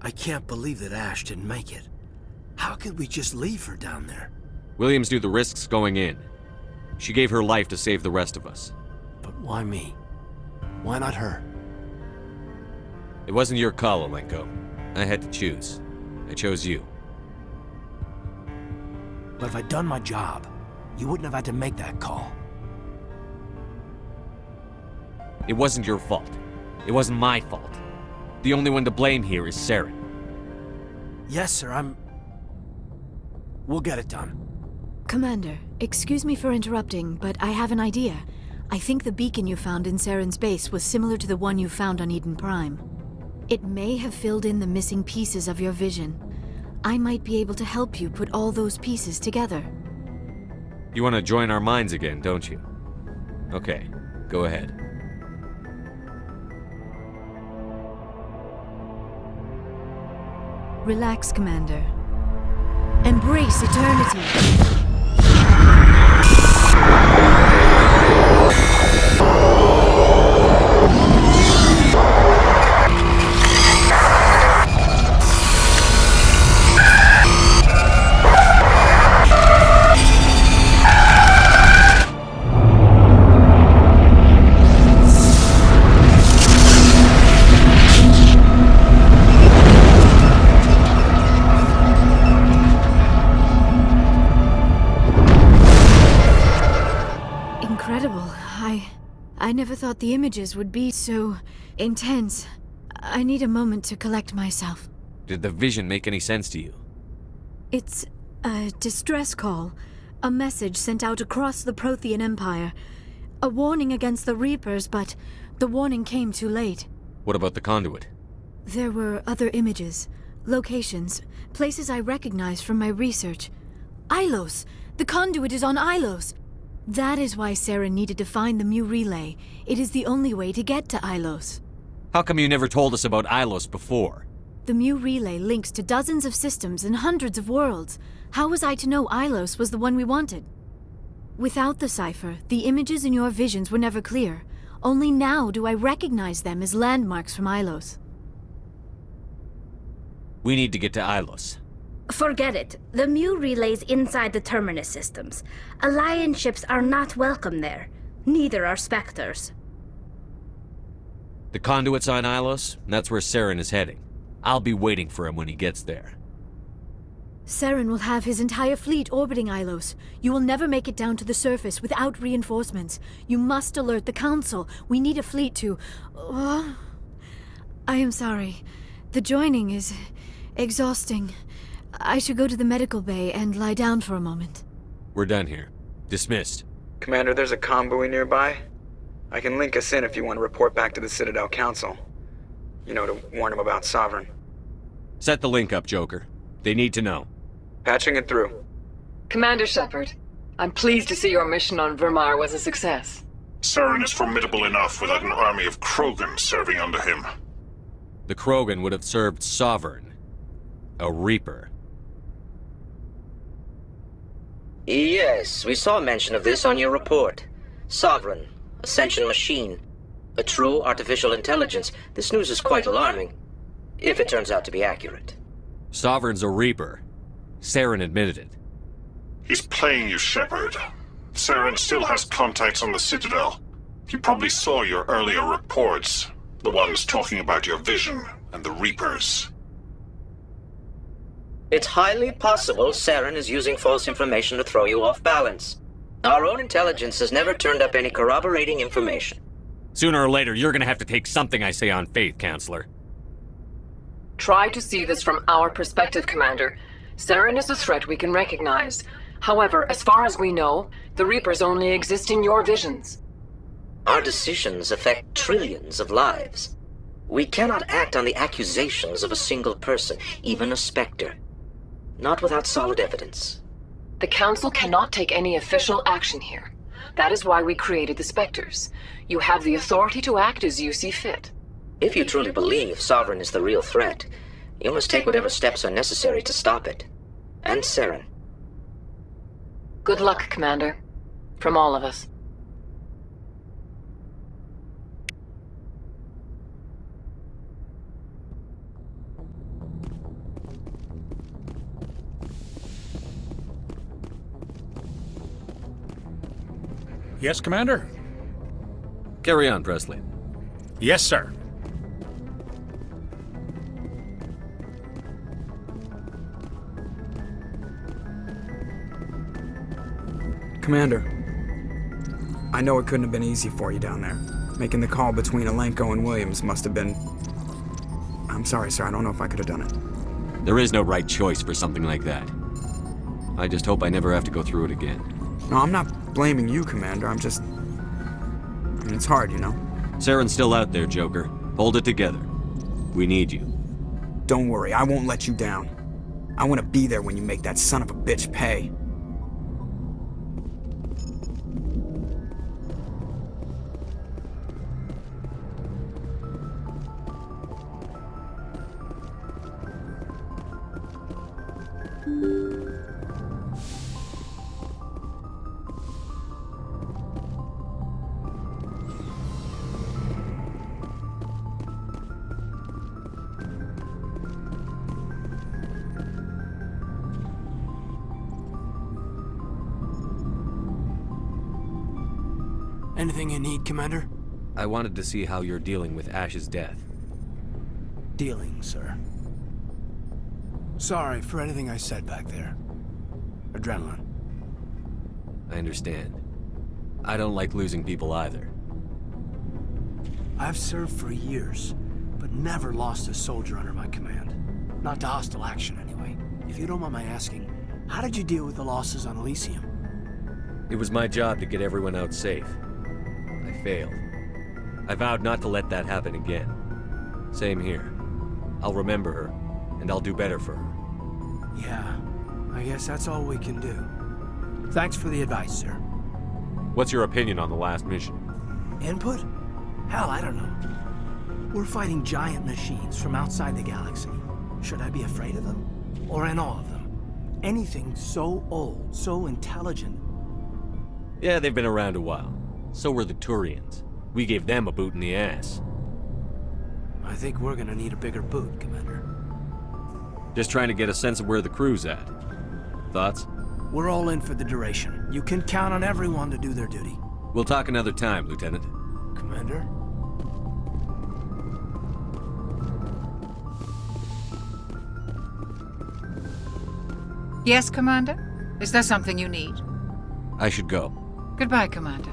I can't believe that Ash didn't make it. How could we just leave her down there? Williams knew the risks going in. She gave her life to save the rest of us. But why me? Why not her? It wasn't your call, Alenko. I had to choose. I chose you. But if I'd done my job, you wouldn't have had to make that call. It wasn't your fault. It wasn't my fault. The only one to blame here is Saren. Yes, sir, We'll get it done. Commander, excuse me for interrupting, but I have an idea. I think the beacon you found in Saren's base was similar to the one you found on Eden Prime. It may have filled in the missing pieces of your vision. I might be able to help you put all those pieces together. You want to join our minds again, don't you? Okay, go ahead. Relax, Commander. Embrace eternity. Incredible. I never thought the images would be so intense. I need a moment to collect myself. Did the vision make any sense to you? It's a distress call. A message sent out across the Prothean Empire. A warning against the Reapers, but the warning came too late. What about the conduit? There were other images, locations, places I recognized from my research. Ilos! The conduit is on Ilos! That is why Saren needed to find the Mu Relay. It is the only way to get to Ilos. How come you never told us about Ilos before? The Mu Relay links to dozens of systems and hundreds of worlds. How was I to know Ilos was the one we wanted? Without the cipher, the images in your visions were never clear. Only now do I recognize them as landmarks from Ilos. We need to get to Ilos. Forget it. The Mu relay's inside the Terminus systems. Alliance ships are not welcome there. Neither are Spectres. The conduit's on Ilos, and that's where Saren is heading. I'll be waiting for him when he gets there. Saren will have his entire fleet orbiting Ilos. You will never make it down to the surface without reinforcements. You must alert the Council. We need a fleet to... I am sorry. The joining is exhausting. I should go to the medical bay and lie down for a moment. We're done here. Dismissed. Commander, there's a convoy nearby. I can link us in if you want to report back to the Citadel Council. You know, to warn them about Sovereign. Set the link up, Joker. They need to know. Patching it through. Commander Shepard, I'm pleased to see your mission on Vermar was a success. Saren is formidable enough without an army of Krogan serving under him. The Krogan would have served Sovereign. A Reaper. Yes, we saw mention of this on your report. Sovereign, Ascension machine, a true artificial intelligence. This news is quite alarming, if it turns out to be accurate. Sovereign's a Reaper. Saren admitted it. He's playing you, Shepard. Saren still has contacts on the Citadel. He probably saw your earlier reports, the ones talking about your vision and the Reapers. It's highly possible Saren is using false information to throw you off balance. Our own intelligence has never turned up any corroborating information. Sooner or later, you're gonna have to take something I say on faith, Counselor. Try to see this from our perspective, Commander. Saren is a threat we can recognize. However, as far as we know, the Reapers only exist in your visions. Our decisions affect trillions of lives. We cannot act on the accusations of a single person, even a Spectre. Not without solid evidence. The Council cannot take any official action here. That is why we created the Spectres. You have the authority to act as you see fit. If you truly believe Sovereign is the real threat, you must take whatever steps are necessary to stop it. And Saren. Good luck, Commander. From all of us. Yes, Commander? Carry on, Presley. Yes, sir. Commander, I know it couldn't have been easy for you down there. Making the call between Alenko and Williams must have been... I'm sorry, sir. I don't know if I could have done it. There is no right choice for something like that. I just hope I never have to go through it again. No, I'm not blaming you, Commander. I'm just... it's hard, you know? Saren's still out there, Joker. Hold it together. We need you. Don't worry, I won't let you down. I want to be there when you make that son of a bitch pay. Anything you need, Commander? I wanted to see how you're dealing with Ash's death. Dealing, sir. Sorry for anything I said back there. Adrenaline. I understand. I don't like losing people either. I've served for years, but never lost a soldier under my command. Not to hostile action, anyway. If you don't mind my asking, how did you deal with the losses on Elysium? It was my job to get everyone out safe. I failed. I vowed not to let that happen again. Same here. I'll remember her, and I'll do better for her. Yeah, I guess that's all we can do. Thanks for the advice, sir. What's your opinion on the last mission? Input? Hell, I don't know. We're fighting giant machines from outside the galaxy. Should I be afraid of them? Or in awe of them? Anything so old, so intelligent. Yeah, they've been around a while. So were the Turians. We gave them a boot in the ass. I think we're gonna need a bigger boot, Commander. Just trying to get a sense of where the crew's at. Thoughts? We're all in for the duration. You can count on everyone to do their duty. We'll talk another time, Lieutenant. Commander? Yes, Commander? Is there something you need? I should go. Goodbye, Commander.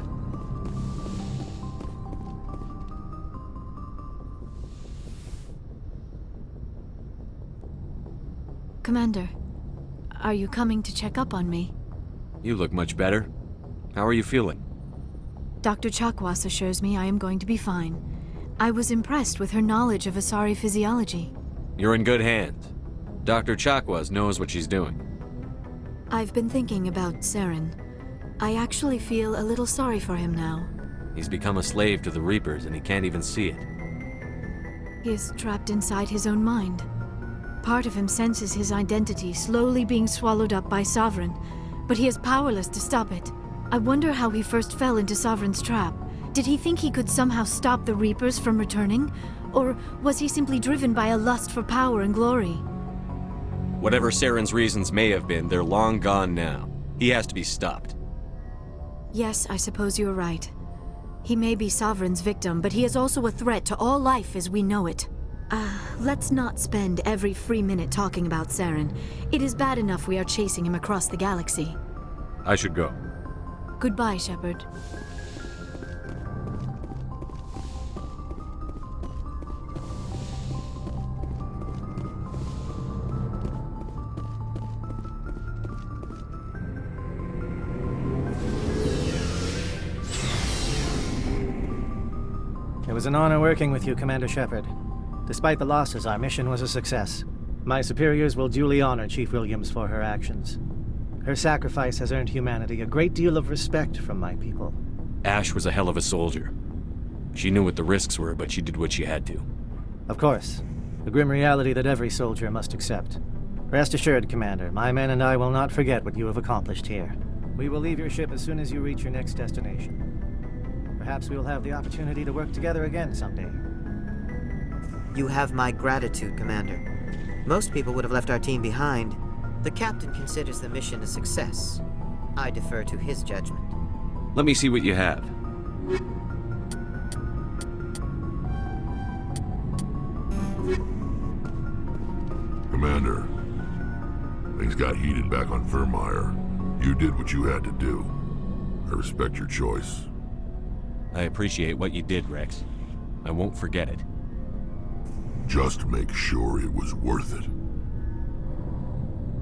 Commander, are you coming to check up on me? You look much better. How are you feeling? Dr. Chakwas assures me I am going to be fine. I was impressed with her knowledge of Asari physiology. You're in good hands. Dr. Chakwas knows what she's doing. I've been thinking about Saren. I actually feel a little sorry for him now. He's become a slave to the Reapers and he can't even see it. He is trapped inside his own mind. Part of him senses his identity slowly being swallowed up by Sovereign, but he is powerless to stop it. I wonder how he first fell into Sovereign's trap. Did he think he could somehow stop the Reapers from returning? Or was he simply driven by a lust for power and glory? Whatever Saren's reasons may have been, they're long gone now. He has to be stopped. Yes, I suppose you're right. He may be Sovereign's victim, but he is also a threat to all life as we know it. Let's not spend every free minute talking about Saren. It is bad enough we are chasing him across the galaxy. I should go. Goodbye, Shepard. It was an honor working with you, Commander Shepard. Despite the losses, our mission was a success. My superiors will duly honor Chief Williams for her actions. Her sacrifice has earned humanity a great deal of respect from my people. Ash was a hell of a soldier. She knew what the risks were, but she did what she had to. Of course. The grim reality that every soldier must accept. Rest assured, Commander, my men and I will not forget what you have accomplished here. We will leave your ship as soon as you reach your next destination. Perhaps we will have the opportunity to work together again someday. You have my gratitude, Commander. Most people would have left our team behind. The captain considers the mission a success. I defer to his judgment. Let me see what you have. Commander, things got heated back on Vermeer. You did what you had to do. I respect your choice. I appreciate what you did, Rex. I won't forget it. Just make sure it was worth it.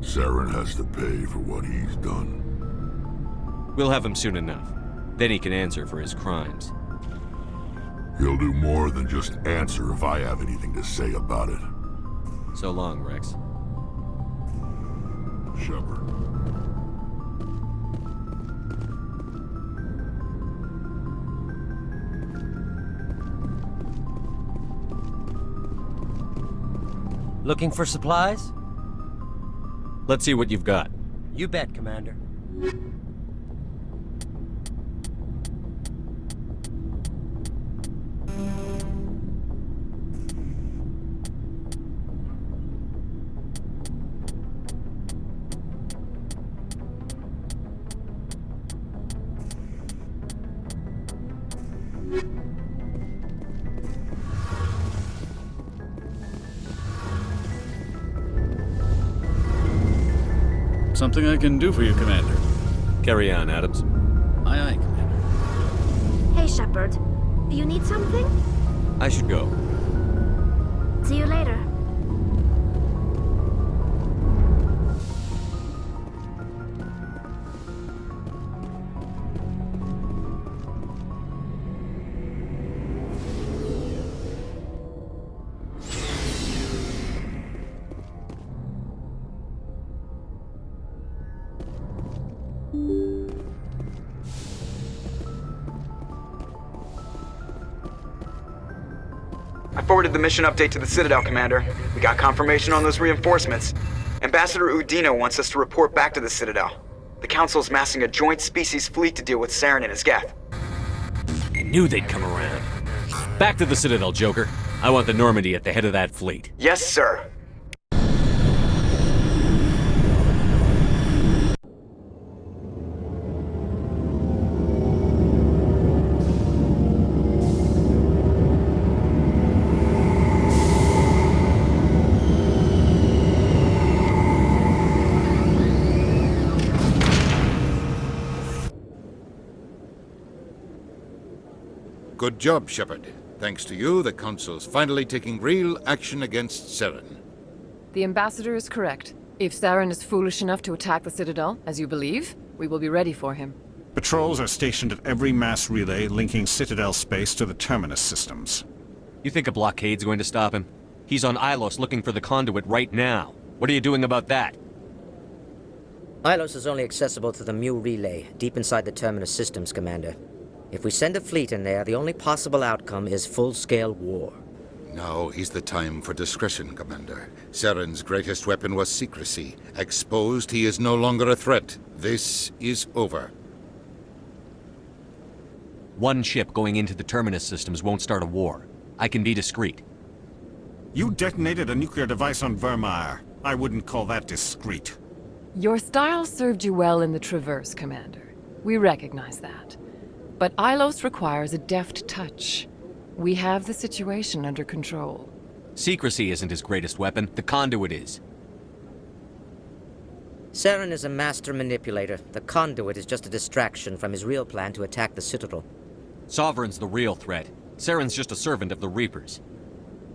Saren has to pay for what he's done. We'll have him soon enough. Then he can answer for his crimes. He'll do more than just answer if I have anything to say about it. So long, Rex. Shepard. Looking for supplies? Let's see what you've got. You bet, Commander. Something I can do for you, Commander. Carry on, Adams. Aye, aye, Commander. Hey, Shepard. You need something? I should go. See you later. I forwarded the mission update to the Citadel, Commander. We got confirmation on those reinforcements. Ambassador Udina wants us to report back to the Citadel. The Council's massing a joint species fleet to deal with Saren and his Geth. I knew they'd come around. Back to the Citadel, Joker. I want the Normandy at the head of that fleet. Yes, sir. Good job, Shepard. Thanks to you, the Council's finally taking real action against Saren. The Ambassador is correct. If Saren is foolish enough to attack the Citadel, as you believe, we will be ready for him. Patrols are stationed at every mass relay linking Citadel space to the Terminus systems. You think a blockade's going to stop him? He's on Ilos looking for the conduit right now. What are you doing about that? Ilos is only accessible to the Mu relay, deep inside the Terminus systems, Commander. If we send a fleet in there, the only possible outcome is full-scale war. Now is the time for discretion, Commander. Saren's greatest weapon was secrecy. Exposed, he is no longer a threat. This is over. One ship going into the Terminus systems won't start a war. I can be discreet. You detonated a nuclear device on Vermeer. I wouldn't call that discreet. Your style served you well in the Traverse, Commander. We recognize that. But Ilos requires a deft touch. We have the situation under control. Secrecy isn't his greatest weapon. The conduit is. Saren is a master manipulator. The conduit is just a distraction from his real plan to attack the Citadel. Sovereign's the real threat. Saren's just a servant of the Reapers.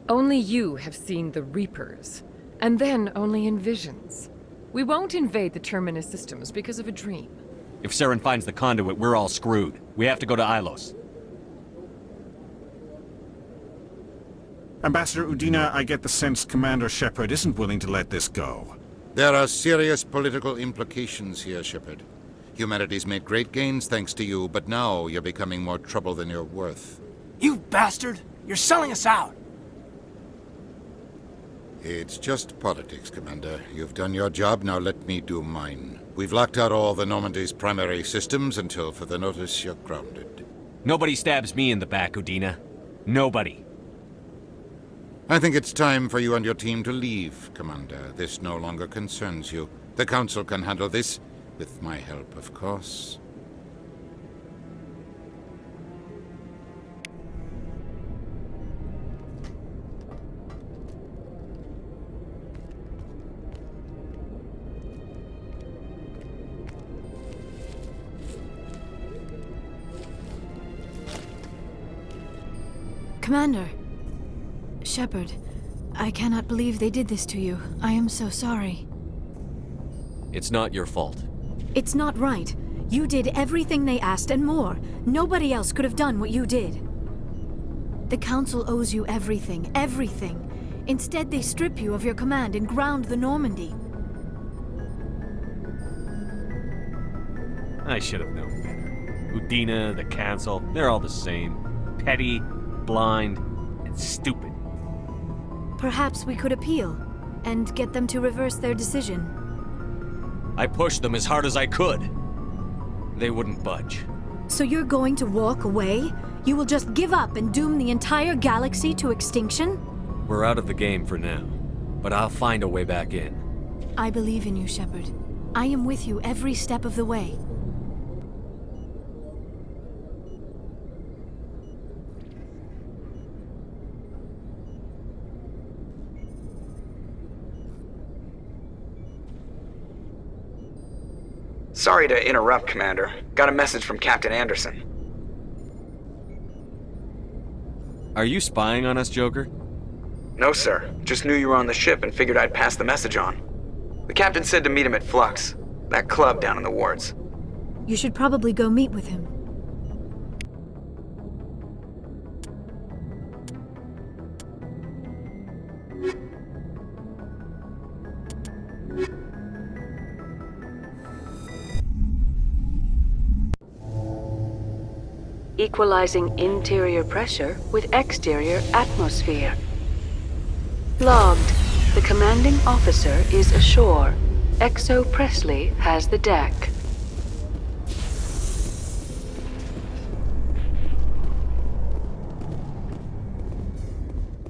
Only you have seen the Reapers. And then only in visions. We won't invade the Terminus systems because of a dream. If Saren finds the conduit, we're all screwed. We have to go to Ilos. Ambassador Udina, I get the sense Commander Shepard isn't willing to let this go. There are serious political implications here, Shepard. Humanity's made great gains thanks to you, but now you're becoming more trouble than you're worth. You bastard! You're selling us out! It's just politics, Commander. You've done your job, now let me do mine. We've locked out all the Normandy's primary systems until further notice you're grounded. Nobody stabs me in the back, Udina. Nobody. I think it's time for you and your team to leave, Commander. This no longer concerns you. The Council can handle this, with my help, of course. Commander. Shepard, I cannot believe they did this to you. I am so sorry. It's not your fault. It's not right. You did everything they asked and more. Nobody else could have done what you did. The Council owes you everything, everything. Instead, they strip you of your command and ground the Normandy. I should have known better. Udina, the Council, they're all the same. Petty, blind, and stupid. Perhaps we could appeal and get them to reverse their decision. I pushed them as hard as I could. They wouldn't budge. So you're going to walk away? You will just give up and doom the entire galaxy to extinction? We're out of the game for now, but I'll find a way back in. I believe in you, Shepard. I am with you every step of the way. Sorry to interrupt, Commander. Got a message from Captain Anderson. Are you spying on us, Joker? No, sir. Just knew you were on the ship and figured I'd pass the message on. The captain said to meet him at Flux, that club down in the wards. You should probably go meet with him. Equalizing interior pressure with exterior atmosphere. Logged. The commanding officer is ashore. Exo Presley has the deck.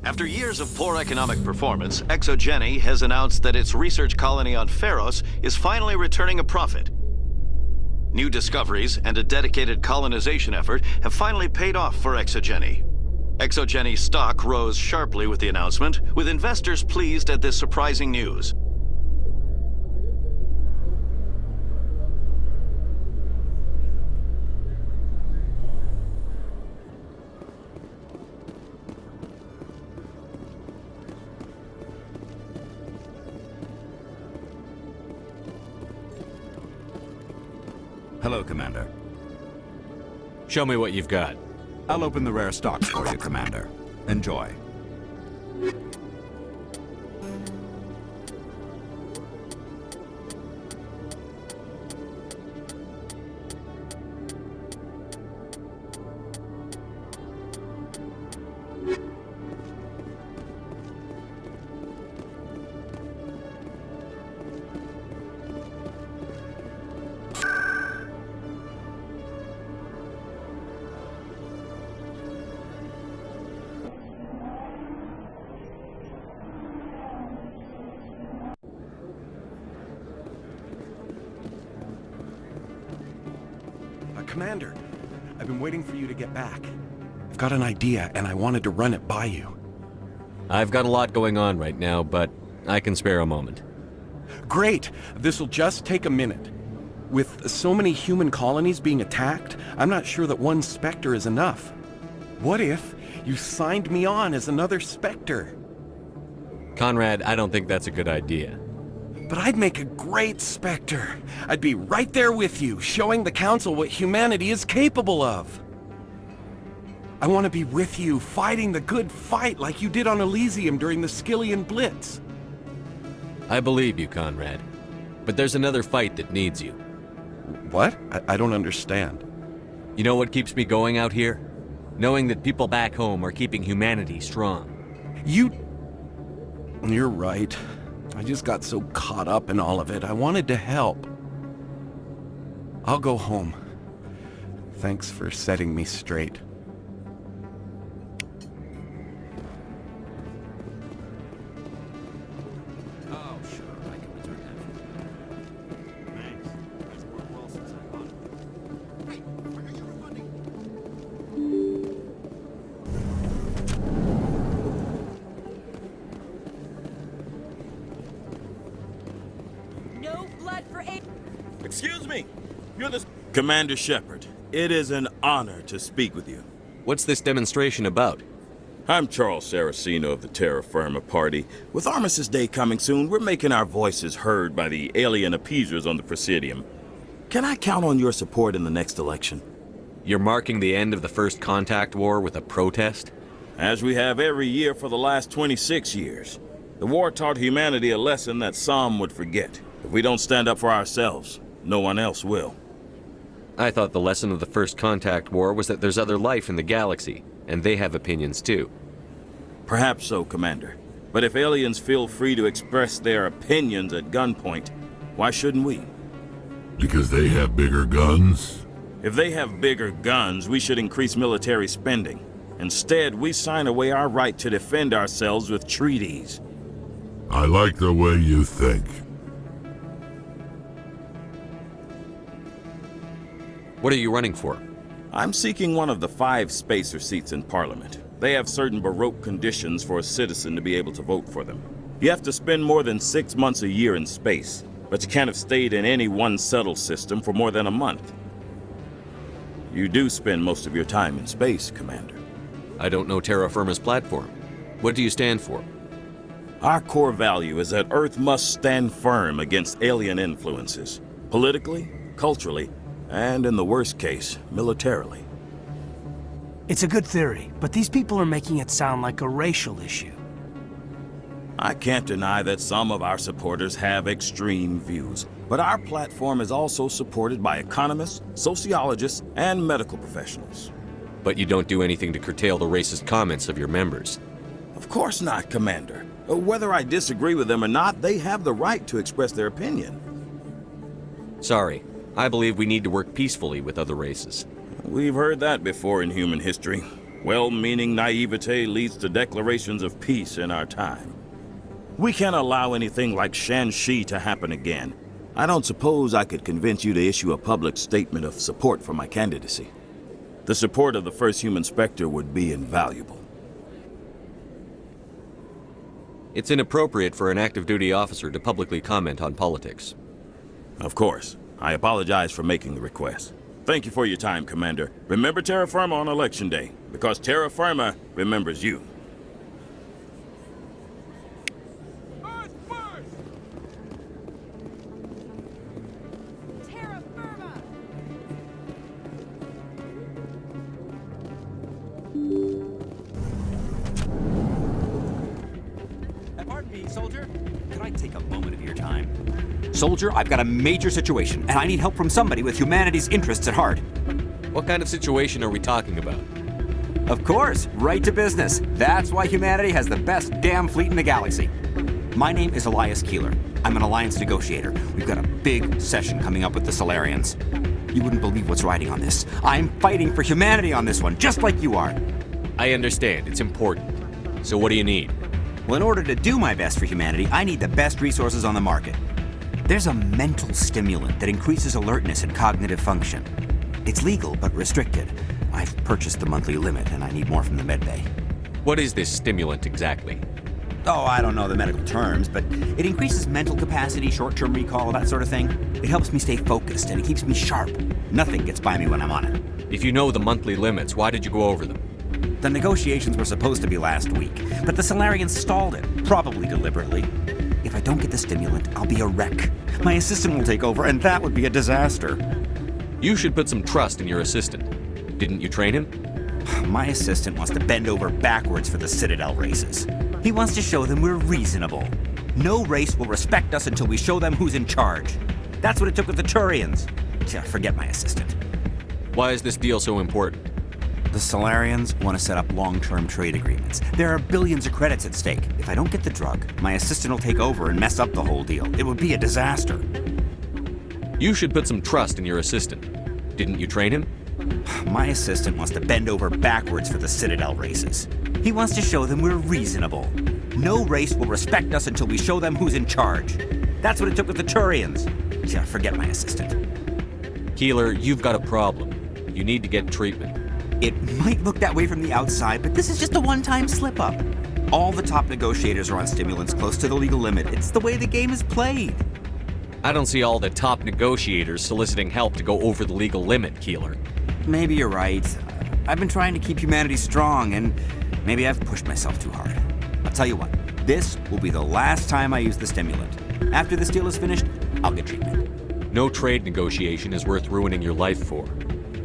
After years of poor economic performance, ExoGeni has announced that its research colony on Pharos is finally returning a profit. New discoveries and a dedicated colonization effort have finally paid off for ExoGeni. ExoGeni stock rose sharply with the announcement, with investors pleased at this surprising news. Hello, Commander. Show me what you've got. I'll open the rare stocks for you, Commander. Enjoy. Commander, I've been waiting for you to get back. I've got an idea, and I wanted to run it by you. I've got a lot going on right now, but I can spare a moment. Great! This'll just take a minute. With so many human colonies being attacked, I'm not sure that one Spectre is enough. What if you signed me on as another Spectre? Conrad, I don't think that's a good idea. But I'd make a great Spectre. I'd be right there with you, showing the Council what humanity is capable of. I want to be with you, fighting the good fight like you did on Elysium during the Skillian Blitz. I believe you, Conrad. But there's another fight that needs you. What? I don't understand. You know what keeps me going out here? Knowing that people back home are keeping humanity strong. You're right. I just got so caught up in all of it. I wanted to help. I'll go home. Thanks for setting me straight. Oh, sure. I can return that. Thanks. It's worked well since I bought it. Hey, where are you refunding? No blood for a... Excuse me. You're the... Commander Shepard, it is an honor to speak with you. What's this demonstration about? I'm Charles Saraceno of the Terra Firma Party. With Armistice Day coming soon, we're making our voices heard by the alien appeasers on the Presidium. Can I count on your support in the next election? You're marking the end of the First Contact War with a protest? As we have every year for the last 26 years. The war taught humanity a lesson that some would forget. If we don't stand up for ourselves, no one else will. I thought the lesson of the First Contact War was that there's other life in the galaxy, and they have opinions too. Perhaps so, Commander. But if aliens feel free to express their opinions at gunpoint, why shouldn't we? Because they have bigger guns? If they have bigger guns, we should increase military spending. Instead, we sign away our right to defend ourselves with treaties. I like the way you think. What are you running for? I'm seeking one of the 5 spacer seats in Parliament. They have certain Baroque conditions for a citizen to be able to vote for them. You have to spend more than 6 months a year in space, but you can't have stayed in any one settled system for more than a month. You do spend most of your time in space, Commander. I don't know Terra Firma's platform. What do you stand for? Our core value is that Earth must stand firm against alien influences, politically, culturally, and in the worst case, militarily. It's a good theory, but these people are making it sound like a racial issue. I can't deny that some of our supporters have extreme views, but our platform is also supported by economists, sociologists, and medical professionals. But you don't do anything to curtail the racist comments of your members. Of course not, Commander. Whether I disagree with them or not, they have the right to express their opinion. Sorry, I believe we need to work peacefully with other races. We've heard that before in human history. Well-meaning naivete leads to declarations of peace in our time. We can't allow anything like Shanxi to happen again. I don't suppose I could convince you to issue a public statement of support for my candidacy. The support of the first human Spectre would be invaluable. It's inappropriate for an active duty officer to publicly comment on politics. Of course. I apologize for making the request. Thank you for your time, Commander. Remember Terra Firma on Election Day, because Terra Firma remembers you. Pardon me, soldier. Can I take a moment of your time? Soldier, I've got a major situation, and I need help from somebody with humanity's interests at heart. What kind of situation are we talking about? Of course, right to business. That's why humanity has the best damn fleet in the galaxy. My name is Elias Keeler. I'm an alliance negotiator. We've got a big session coming up with the Solarians. You wouldn't believe what's riding on this. I'm fighting for humanity on this one, just like you are. I understand. It's important. So what do you need? Well, in order to do my best for humanity, I need the best resources on the market. There's a mental stimulant that increases alertness and cognitive function. It's legal, but restricted. I've purchased the monthly limit, and I need more from the medbay. What is this stimulant exactly? Oh, I don't know the medical terms, but it increases mental capacity, short-term recall, that sort of thing. It helps me stay focused, and it keeps me sharp. Nothing gets by me when I'm on it. If you know the monthly limits, why did you go over them? The negotiations were supposed to be last week, but the Solarians stalled it, probably deliberately. If I don't get the stimulant, I'll be a wreck. My assistant will take over, and that would be a disaster. You should put some trust in your assistant. Didn't you train him? My assistant wants to bend over backwards for the Citadel races. He wants to show them we're reasonable. No race will respect us until we show them who's in charge. That's what it took with the Turians. Forget my assistant. Why is this deal so important? The Solarians want to set up long-term trade agreements. There are billions of credits at stake. If I don't get the drug, my assistant will take over and mess up the whole deal. It would be a disaster. You should put some trust in your assistant. Didn't you train him? My assistant wants to bend over backwards for the Citadel races. He wants to show them we're reasonable. No race will respect us until we show them who's in charge. That's what it took with the Turians. Forget my assistant. Keeler, you've got a problem. You need to get treatment. It might look that way from the outside, but this is just a one-time slip-up. All the top negotiators are on stimulants close to the legal limit. It's the way the game is played. I don't see all the top negotiators soliciting help to go over the legal limit, Keeler. Maybe you're right. I've been trying to keep humanity strong, and Maybe I've pushed myself too hard. I'll tell you what, this will be the last time I use the stimulant. After this deal is finished, I'll get treatment. No trade negotiation is worth ruining your life for.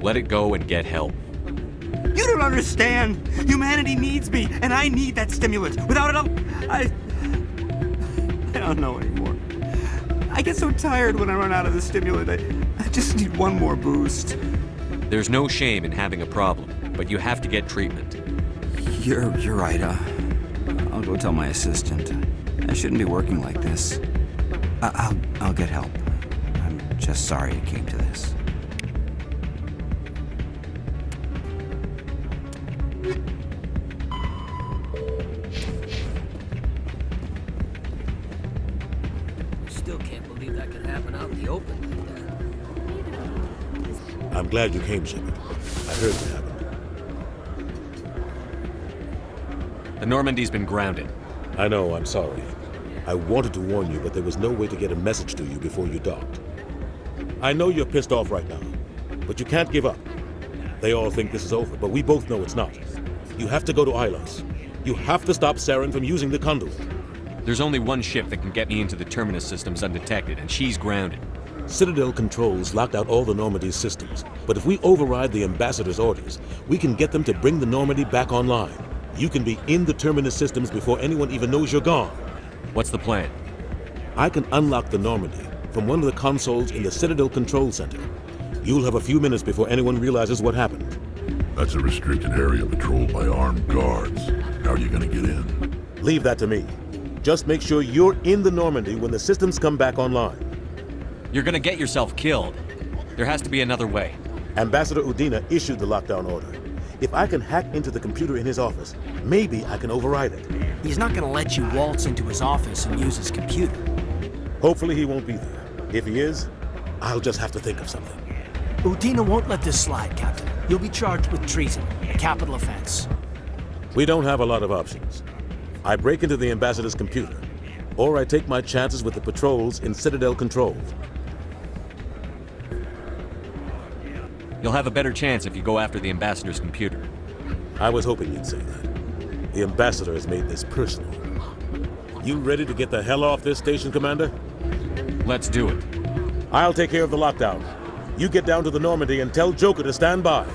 Let it go and get help. You don't understand! Humanity needs me, and I need that stimulant. Without it, I don't know anymore. I get so tired when I run out of the stimulant. I just need one more boost. There's no shame in having a problem, but you have to get treatment. You're right. I'll go tell my assistant. I shouldn't be working like this. I'll get help. I'm just sorry it came to this. Still can't believe that could happen out in the open like that. I'm glad you came, Shepard. I heard what happened. The Normandy's been grounded. I know, I'm sorry. I wanted to warn you, but there was no way to get a message to you before you docked. I know you're pissed off right now, but you can't give up. They all think this is over, but we both know it's not. You have to go to Ilos. You have to stop Saren from using the conduit. There's only one ship that can get me into the Terminus systems undetected, and she's grounded. Citadel controls locked out all the Normandy's systems, but if we override the Ambassador's orders, we can get them to bring the Normandy back online. You can be in the Terminus systems before anyone even knows you're gone. What's the plan? I can unlock the Normandy from one of the consoles in the Citadel Control Center. You'll have a few minutes before anyone realizes what happened. That's a restricted area patrolled by armed guards. How are you gonna get in? Leave that to me. Just make sure you're in the Normandy when the systems come back online. You're gonna get yourself killed. There has to be another way. Ambassador Udina issued the lockdown order. If I can hack into the computer in his office, maybe I can override it. He's not gonna let you waltz into his office and use his computer. Hopefully he won't be there. If he is, I'll just have to think of something. Udina won't let this slide, Captain. You'll be charged with treason, a capital offense. We don't have a lot of options. I break into the Ambassador's computer, or I take my chances with the patrols in Citadel Control. You'll have a better chance if you go after the Ambassador's computer. I was hoping you'd say that. The Ambassador has made this personal. You ready to get the hell off this station, Commander? Let's do it. I'll take care of the lockdown. You get down to the Normandy and tell Joker to stand by.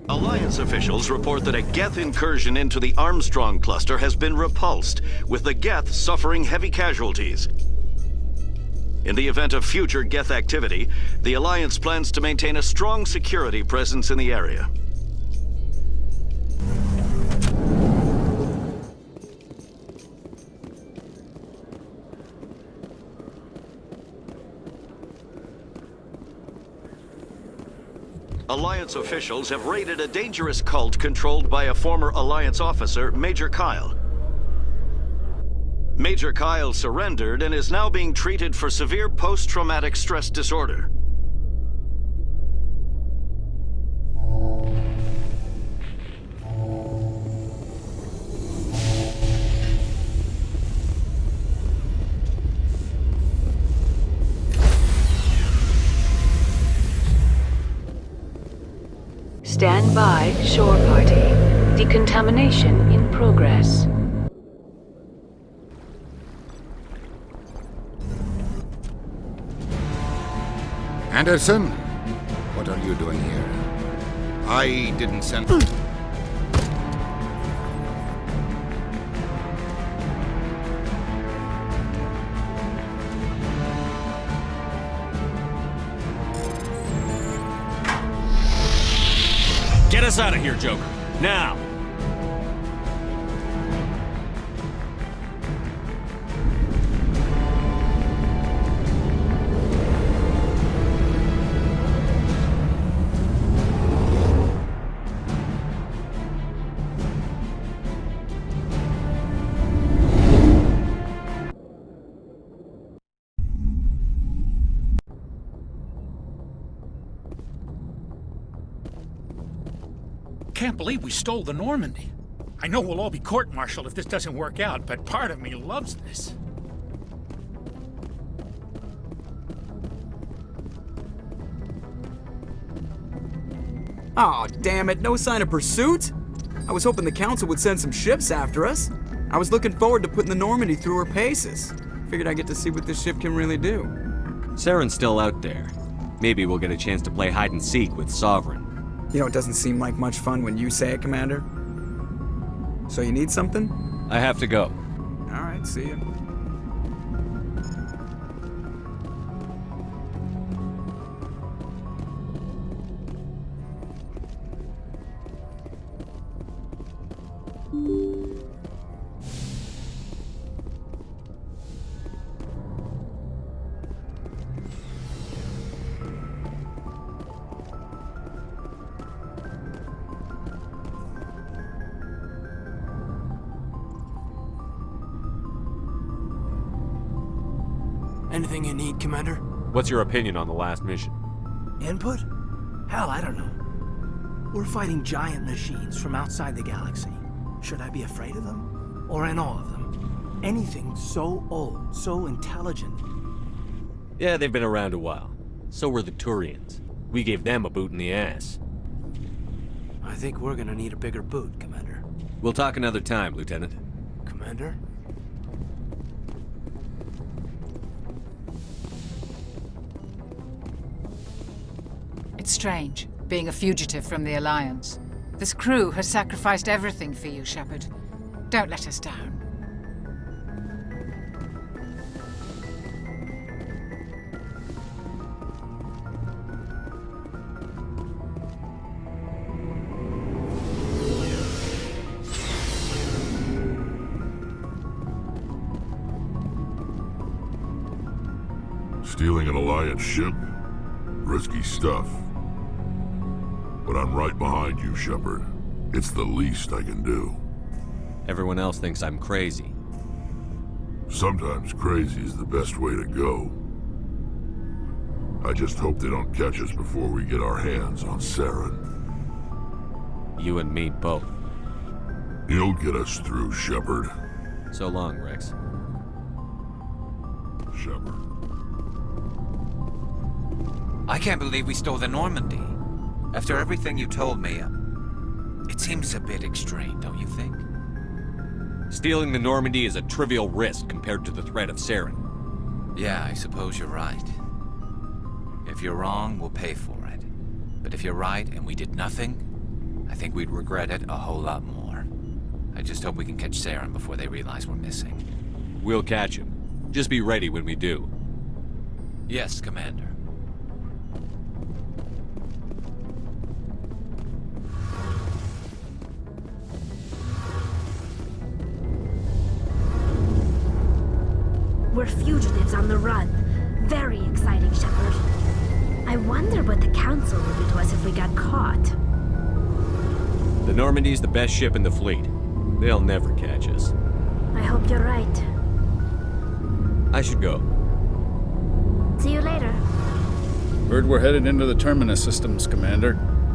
Alliance officials report that a Geth incursion into the Armstrong cluster has been repulsed, with the Geth suffering heavy casualties. In the event of future Geth activity, the Alliance plans to maintain a strong security presence in the area. Alliance officials have raided a dangerous cult controlled by a former Alliance officer, Major Kyle. Major Kyle surrendered and is now being treated for severe post-traumatic stress disorder. Stand by, shore party. Decontamination in progress. Anderson, what are you doing here? I didn't send... Get us out of here, Joker. Now! can't believe we stole the Normandy. I know we'll all be court-martialed if this doesn't work out, but part of me loves this. Aw, damn it, no sign of pursuit? I was hoping the Council would send some ships after us. I was looking forward to putting the Normandy through her paces. Figured I'd get to see what this ship can really do. Saren's still out there. Maybe we'll get a chance to play hide-and-seek with Sovereign. You know, it doesn't seem like much fun when you say it, Commander. So you need something? I have to go. Alright, see ya. Anything you need, Commander? What's your opinion on the last mission? Input? Hell, I don't know. We're fighting giant machines from outside the galaxy. Should I be afraid of them? Or in awe of them? Anything so old, so intelligent. Yeah, they've been around a while. So were the Turians. We gave them a boot in the ass. I think we're gonna need a bigger boot, Commander. We'll talk another time, Lieutenant. Commander? It's strange, being a fugitive from the Alliance. This crew has sacrificed everything for you, Shepard. Don't let us down. Stealing an Alliance ship? Risky stuff. But I'm right behind you, Shepard. It's the least I can do. Everyone else thinks I'm crazy. Sometimes crazy is the best way to go. I just hope they don't catch us before we get our hands on Saren. You and me both. He'll get us through, Shepard. So long, Rex. Shepard. I can't believe we stole the Normandy. After everything you told me, it seems a bit extreme, don't you think? Stealing the Normandy is a trivial risk compared to the threat of Saren. Yeah, I suppose you're right. If you're wrong, we'll pay for it. But if you're right and we did nothing, I think we'd regret it a whole lot more. I just hope we can catch Saren before they realize we're missing. We'll catch him. Just be ready when we do. Yes, Commander. We're fugitives on the run. Very exciting, Shepard. I wonder what the Council would do to us if we got caught. The Normandy's the best ship in the fleet. They'll never catch us. I hope you're right. I should go. See you later. Heard we're headed into the Terminus systems, Commander.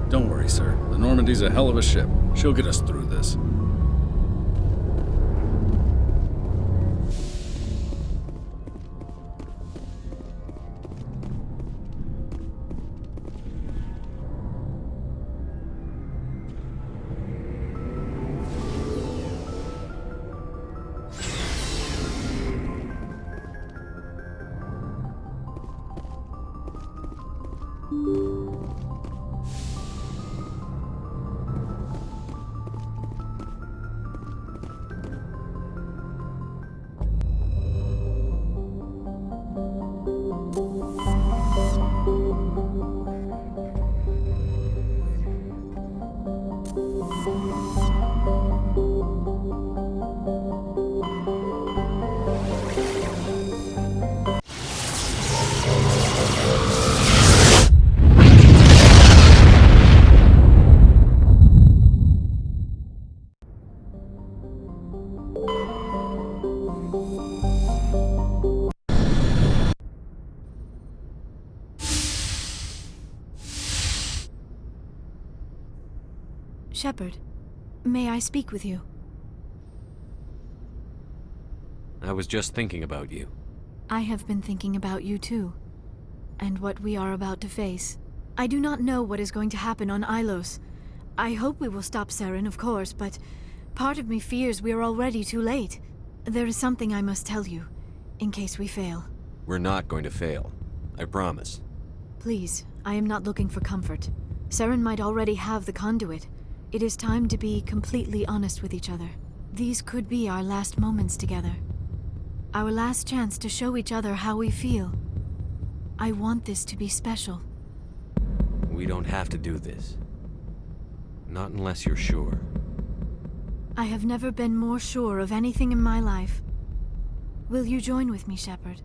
Don't worry, sir. The Normandy's a hell of a ship. She'll get us through this. Shepard, may I speak with you? I was just thinking about you. I have been thinking about you too, and what we are about to face. I do not know what is going to happen on Ilos. I hope we will stop Saren, of course, but part of me fears we are already too late. There is something I must tell you, in case we fail. We're not going to fail. I promise. Please, I am not looking for comfort. Saren might already have the conduit. It is time to be completely honest with each other. These could be our last moments together. Our last chance to show each other how we feel. I want this to be special. We don't have to do this. Not unless you're sure. I have never been more sure of anything in my life. Will you join with me, Shepard?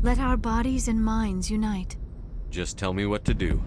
Let our bodies and minds unite. Just tell me what to do.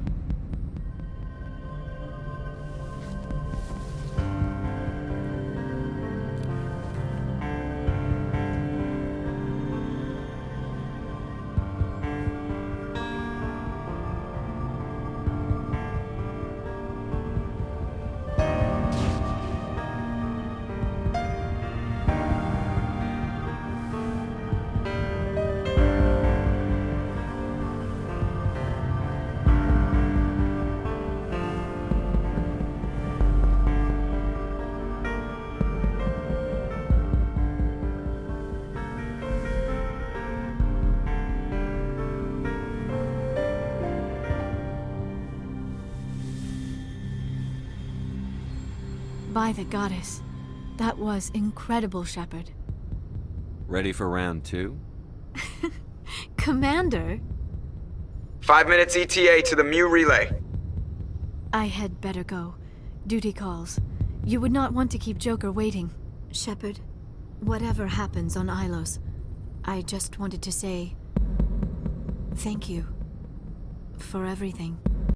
By the goddess. That was incredible, Shepard. Ready for round 2? Commander? 5 minutes ETA to the Mu relay. I had better go. Duty calls. You would not want to keep Joker waiting. Shepard, whatever happens on Ilos, I just wanted to say thank you for everything.